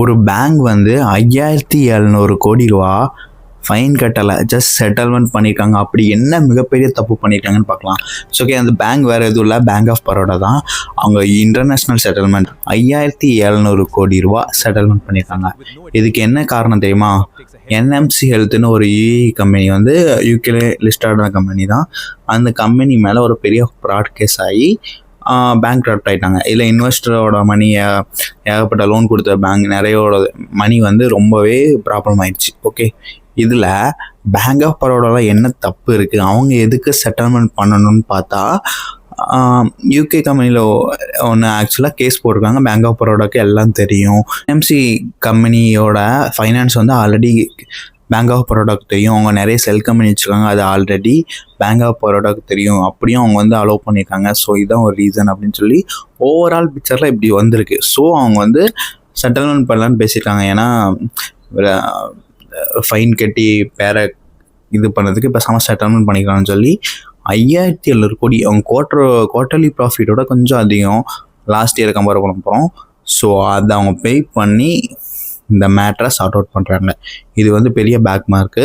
ஒரு பேங்க் வந்து 5700 கோடி ரூபா ஃபைன் கட்டலை, ஜஸ்ட் செட்டில்மெண்ட் பண்ணியிருக்காங்க. அப்படி என்ன மிகப்பெரிய தப்பு பண்ணியிருக்காங்கன்னு பார்க்கலாம். ஸோ ஓகே, அந்த பேங்க் வேறு எதுவும் இல்லை, பேங்க் ஆஃப் பரோடா தான். அவங்க இன்டர்நேஷ்னல் செட்டில்மெண்ட் 5700 கோடி ரூபா செட்டில்மெண்ட் பண்ணியிருக்காங்க. இதுக்கு என்ன காரணம் தெரியுமா? என்எம்சி ஹெல்த்னு ஒரு கம்பெனி வந்து யூகேல லிஸ்டான கம்பெனி தான். அந்த கம்பெனி மேலே ஒரு பெரிய ஃப்ராட் கேஸ் ஆகி பேங்க் ரப்ட் ஆகிட்டாங்க. இதில் இன்வெஸ்டரோட மணி, ஏகப்பட்ட லோன் கொடுத்த பேங்க் நிறையோட மணி வந்து ரொம்பவே ப்ராப்ளம் ஆயிடுச்சு. ஓகே, இதில் பேங்க் ஆஃப் பரோடாவில் என்ன தப்பு இருக்குது, அவங்க எதுக்கு செட்டில்மெண்ட் பண்ணணும்னு பார்த்தா, யூகே கம்பெனியில் ஒன்று ஆக்சுவலாக கேஸ் போட்டிருக்காங்க. பேங்க் ஆஃப் பரோடாவுக்கு எல்லாம் தெரியும். எம்சி கம்பெனியோட ஃபைனான்ஸ் வந்து ஆல்ரெடி பேங்க் ஆஃப் பரோடாவுக்கு தெரியும். அவங்க நிறைய செல் கம்பெனி வச்சுருக்காங்க, அது ஆல்ரெடி பேங்க் ஆஃப் பரோடாவுக்கு தெரியும். அப்படியும் அவங்க வந்து அலோவ் பண்ணியிருக்காங்க. ஸோ இதுதான் ஒரு ரீசன் அப்படின்னு சொல்லி ஓவரால் பிக்சரில் இப்படி வந்திருக்கு. ஸோ அவங்க வந்து செட்டில்மெண்ட் பண்ணலான்னு பேசியிருக்காங்க. ஏன்னா ஃபைன் கட்டி பேரை இது பண்ணதுக்கு பேசாமல் செட்டில்மெண்ட் பண்ணிக்கலாம்னு சொல்லி 5700 கோடி அவங்க குவார்ட்டர்லி ப்ராஃபிட்டோட கொஞ்சம் அதிகம் லாஸ்ட் இயரை கம்பேர் பண்ண போகிறோம். ஸோ அதை அவங்க பே பண்ணி இந்த மேட்டரை சார்ட் அவுட் பண்ணுறாங்க. இது வந்து பெரிய பேக் மார்க்கு.